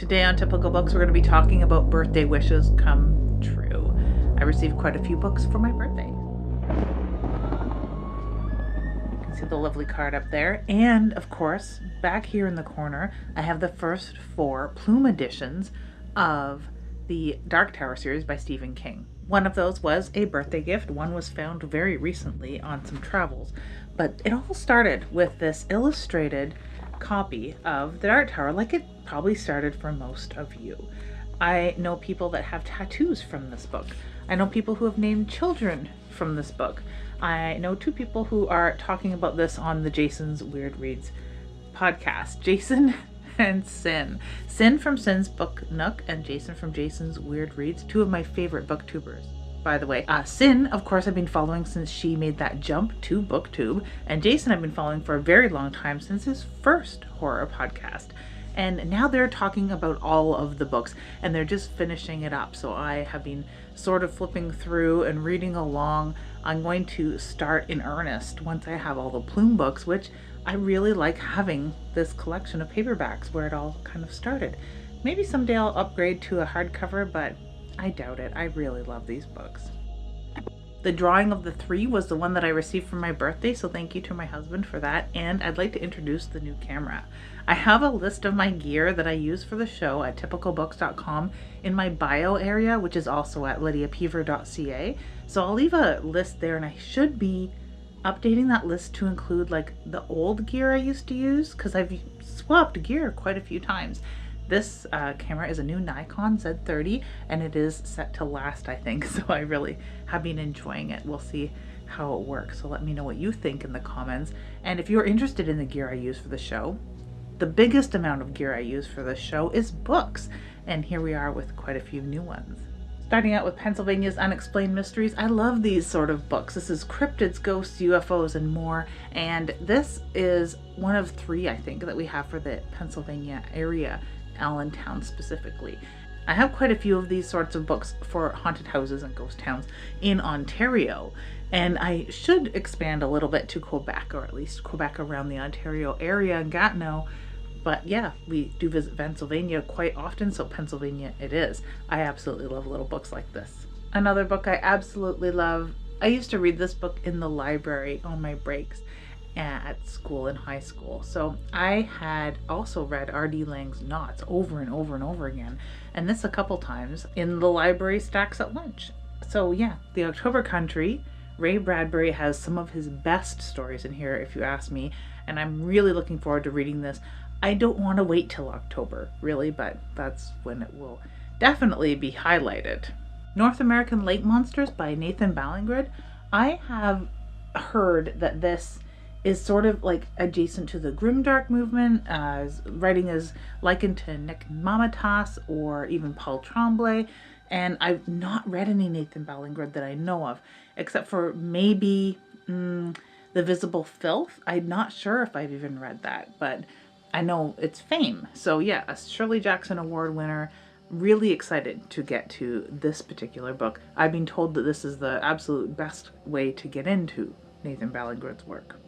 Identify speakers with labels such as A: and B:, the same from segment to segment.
A: Today on Typical Books, we're going to be talking about birthday wishes come true. I received quite a few books for my birthday. You can see the lovely card up there. And, of course, back here in the corner, I have the first 4 Plume editions of the Dark Tower series by Stephen King. One of those was a birthday gift. One was found very recently on some travels. But it all started with this illustrated copy of the Dark Tower, like it probably started for most of you. I know people that have tattoos from this book. I know people who have named children from this book. I know 2 people who are talking about this on the Jason's Weird Reads podcast. Jason and Sin. Sin from Sin's Book Nook and Jason from Jason's Weird Reads, 2 of my favorite booktubers. By the way, Sin, of course, I've been following since she made that jump to BookTube, and Jason I've been following for a very long time, since his first horror podcast. And now they're talking about all of the books, and they're just finishing it up. So I have been sort of flipping through and reading along. I'm going to start in earnest once I have all the Plume books, which I really like having this collection of paperbacks where it all kind of started. Maybe someday I'll upgrade to a hardcover, but I doubt it. I really love these books. The drawing of the 3 was the one that I received for my birthday, so thank you to my husband for that. And I'd like to introduce the new camera. I have a list of my gear that I use for the show at typicalbooks.com in my bio area, which is also at lydiapever.ca. So I'll leave a list there, and I should be updating that list to include like the old gear I used to use, because I've swapped gear quite a few times. This camera is a new Nikon Z30, and it is set to last, I think, so I really have been enjoying it. We'll see how it works, so let me know what you think in the comments. And if you're interested in the gear I use for the show, the biggest amount of gear I use for the show is books, and here we are with quite a few new ones. Starting out with Pennsylvania's Unexplained Mysteries. I love these sort of books. This is cryptids, ghosts, UFOs, and more, and this is one of 3, I think, that we have for the Pennsylvania area, Allentown specifically. I have quite a few of these sorts of books for haunted houses and ghost towns in Ontario, and I should expand a little bit to Quebec, or at least Quebec around the Ontario area and Gatineau. But yeah, we do visit Pennsylvania quite often, so Pennsylvania it is. I absolutely love little books like this. Another book I absolutely love, I used to read this book in the library on my breaks at school in high school. So I had also read R.D. Laing's Knots over and over and over again, and this a couple times in the library stacks at lunch. So yeah, The October Country. Ray Bradbury has some of his best stories in here, if you ask me, and I'm really looking forward to reading this. I don't want to wait till October, really, but that's when it will definitely be highlighted. North American Lake Monsters by Nathan Ballingred. I have heard that this is sort of like adjacent to the grimdark movement, as writing is likened to Nick Mamatas or even Paul Tremblay, and I've not read any Nathan Ballingred that I know of, except for maybe The Visible Filth. I'm not sure if I've even read that, but I know it's fame. So yeah, a Shirley Jackson Award winner. Really excited to get to this particular book. I've been told that this is the absolute best way to get into Nathan Ballingred's work.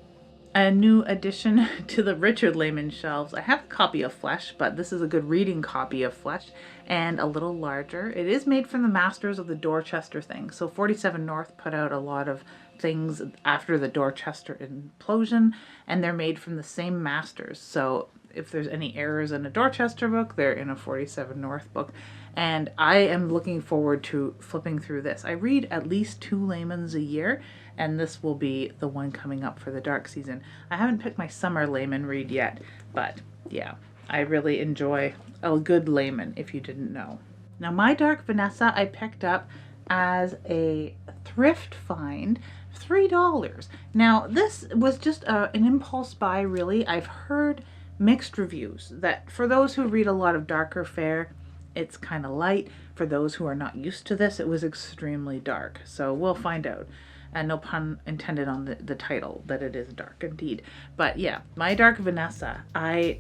A: A new addition to the Richard Lehman shelves. I have a copy of Flesh, but this is a good reading copy of Flesh, and a little larger. It is made from the masters of the Dorchester thing. So 47 North put out a lot of things after the Dorchester implosion, and they're made from the same masters. So if there's any errors in a Dorchester book, they're in a 47 North book. And I am looking forward to flipping through this. I read at least 2 Lehmans a year, and this will be the one coming up for the dark season. I haven't picked my summer Lehman read yet, but yeah, I really enjoy a good Lehman, if you didn't know. Now, My Dark Vanessa I picked up as a thrift find, $3. Now, this was just an impulse buy, really. I've heard mixed reviews that for those who read a lot of darker fare, it's kind of light. For those who are not used to this, it was extremely dark. So we'll find out. And no pun intended on the title, that it is dark indeed. But yeah, My Dark Vanessa. I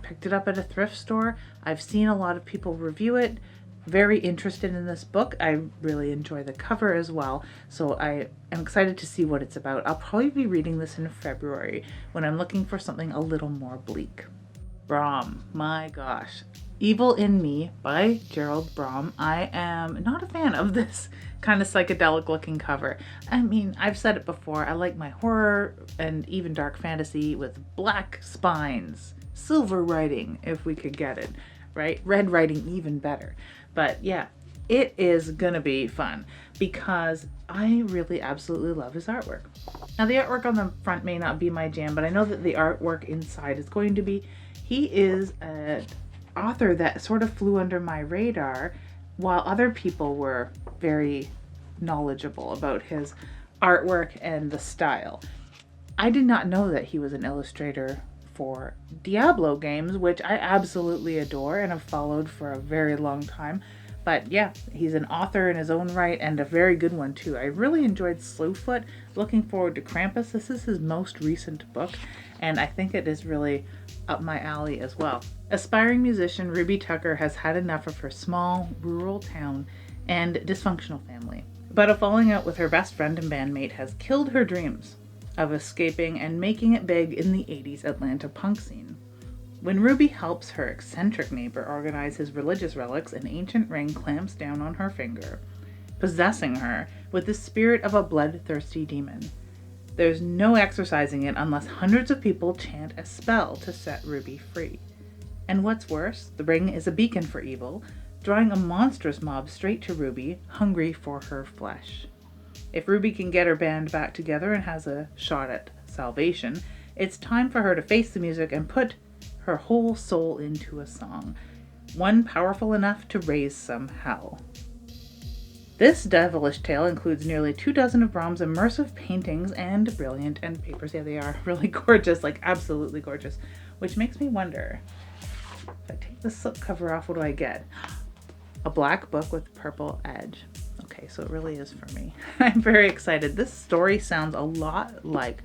A: picked it up at a thrift store. I've seen a lot of people review it. Very interested in this book. I really enjoy the cover as well. So I am excited to see what it's about. I'll probably be reading this in February when I'm looking for something a little more bleak. Brom, my gosh. Evil in Me by Gerald Brom. I am not a fan of this kind of psychedelic looking cover. I mean, I've said it before, I like my horror and even dark fantasy with black spines, silver writing if we could get it, right? Red writing even better. But yeah, it is gonna be fun because I really absolutely love his artwork. Now the artwork on the front may not be my jam, but I know that the artwork inside is going to be. He is an author that sort of flew under my radar while other people were very knowledgeable about his artwork and the style. I did not know that he was an illustrator for Diablo games, which I absolutely adore and have followed for a very long time. But yeah, he's an author in his own right and a very good one too. I really enjoyed Slowfoot. Looking forward to Krampus. This is his most recent book, and I think it is really up my alley as well. Aspiring musician Ruby Tucker has had enough of her small, rural town and dysfunctional family. But a falling out with her best friend and bandmate has killed her dreams of escaping and making it big in the 80s Atlanta punk scene. When Ruby helps her eccentric neighbor organize his religious relics, an ancient ring clamps down on her finger, possessing her with the spirit of a bloodthirsty demon. There's no exorcising it unless hundreds of people chant a spell to set Ruby free. And what's worse, the ring is a beacon for evil, drawing a monstrous mob straight to Ruby, hungry for her flesh. If Ruby can get her band back together and has a shot at salvation, it's time for her to face the music and put her whole soul into a song, one powerful enough to raise some hell. This devilish tale includes nearly 24 of Brom's immersive paintings and brilliant end papers. Yeah, they are really gorgeous, like absolutely gorgeous, which makes me wonder, if I take the slipcover off, what do I get? A black book with purple edge. Okay, so it really is for me. I'm very excited. This story sounds a lot like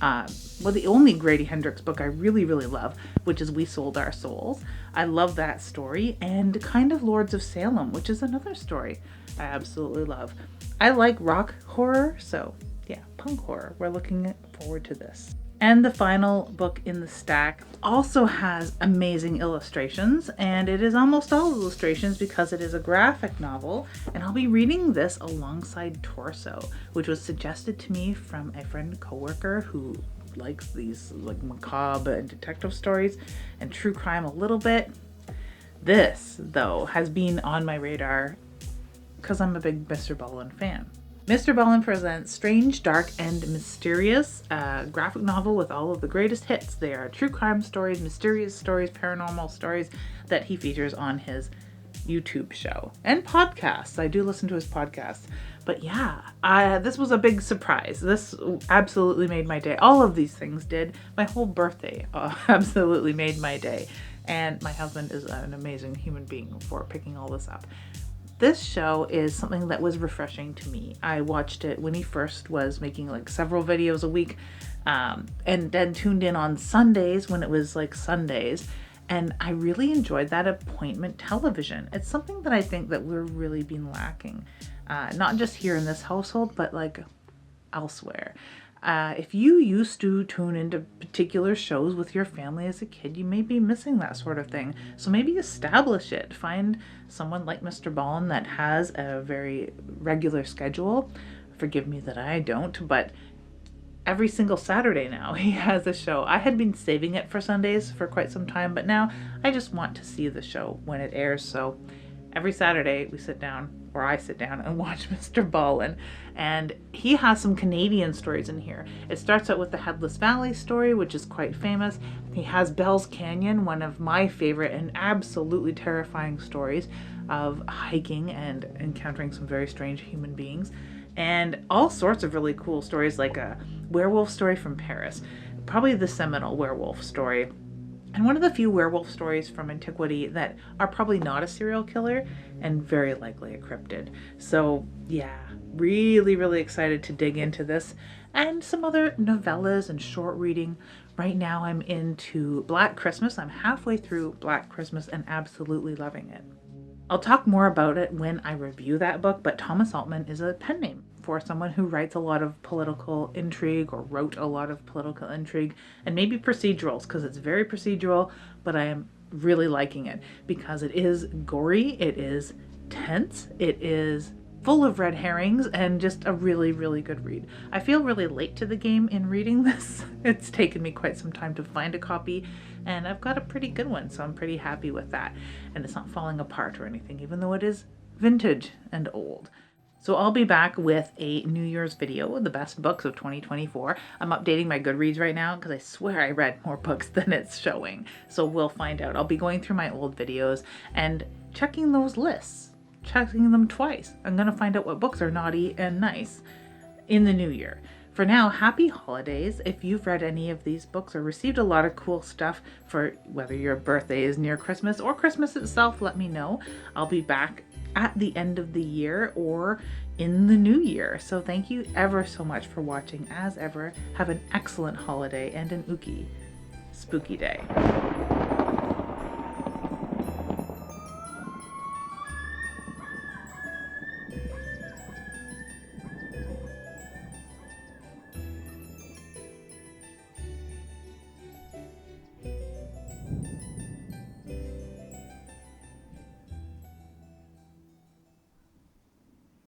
A: the only Grady Hendrix book I really, really love, which is We Sold Our Souls. I love that story, and kind of Lords of Salem, which is another story I absolutely love. I like rock horror, so yeah, punk horror. We're looking forward to this. And the final book in the stack also has amazing illustrations, and it is almost all illustrations because it is a graphic novel, and I'll be reading this alongside Torso, which was suggested to me from a friend coworker who likes these like macabre and detective stories and true crime a little bit. This, though, has been on my radar because I'm a big Mr. Ballen fan. Mr. Ballen presents Strange, Dark, and Mysterious, a graphic novel with all of the greatest hits. They are true crime stories, mysterious stories, paranormal stories that he features on his YouTube show and podcasts. I do listen to his podcasts. But yeah, this was a big surprise. This absolutely made my day. All of these things did. My whole birthday absolutely made my day. And my husband is an amazing human being for picking all this up. This show is something that was refreshing to me. I watched it when he first was making like several videos a week, and then tuned in on Sundays when it was like Sundays. And I really enjoyed that appointment television. It's something that I think that we're really been lacking, not just here in this household, but like elsewhere. If you used to tune into particular shows with your family as a kid, you may be missing that sort of thing. So maybe establish it. Find someone like Mr. Ballen that has a very regular schedule. Forgive me that I don't, but every single Saturday now he has a show. I had been saving it for Sundays for quite some time, but now I just want to see the show when it airs. So every Saturday we sit down, or I sit down and watch Mr. Ballen, and he has some Canadian stories in here. It starts out with the Headless Valley story, which is quite famous. He has Bell's Canyon, one of my favorite and absolutely terrifying stories of hiking and encountering some very strange human beings, and all sorts of really cool stories, like a werewolf story from Paris, probably the seminal werewolf story. And one of the few werewolf stories from antiquity that are probably not a serial killer and very likely a cryptid. So yeah, really, really excited to dig into this and some other novellas and short reading. Right now I'm into Black Christmas. I'm halfway through Black Christmas and absolutely loving it. I'll talk more about it when I review that book, but Thomas Altman is a pen name for someone who writes a lot of political intrigue, or wrote a lot of political intrigue, and maybe procedurals, because it's very procedural, but I am really liking it because it is gory, it is tense, it is full of red herrings, and just a really, really good read. I feel really late to the game in reading this. It's taken me quite some time to find a copy, and I've got a pretty good one, so I'm pretty happy with that. And it's not falling apart or anything, even though it is vintage and old. So I'll be back with a New Year's video of the best books of 2024. I'm updating my Goodreads right now because I swear I read more books than it's showing. So we'll find out. I'll be going through my old videos and checking those lists, checking them twice. I'm going to find out what books are naughty and nice in the new year. For now, happy holidays. If you've read any of these books or received a lot of cool stuff for whether your birthday is near Christmas or Christmas itself, let me know. I'll be back at the end of the year or in the new year. So thank you ever so much for watching. As ever, have an excellent holiday and an ookie spooky day.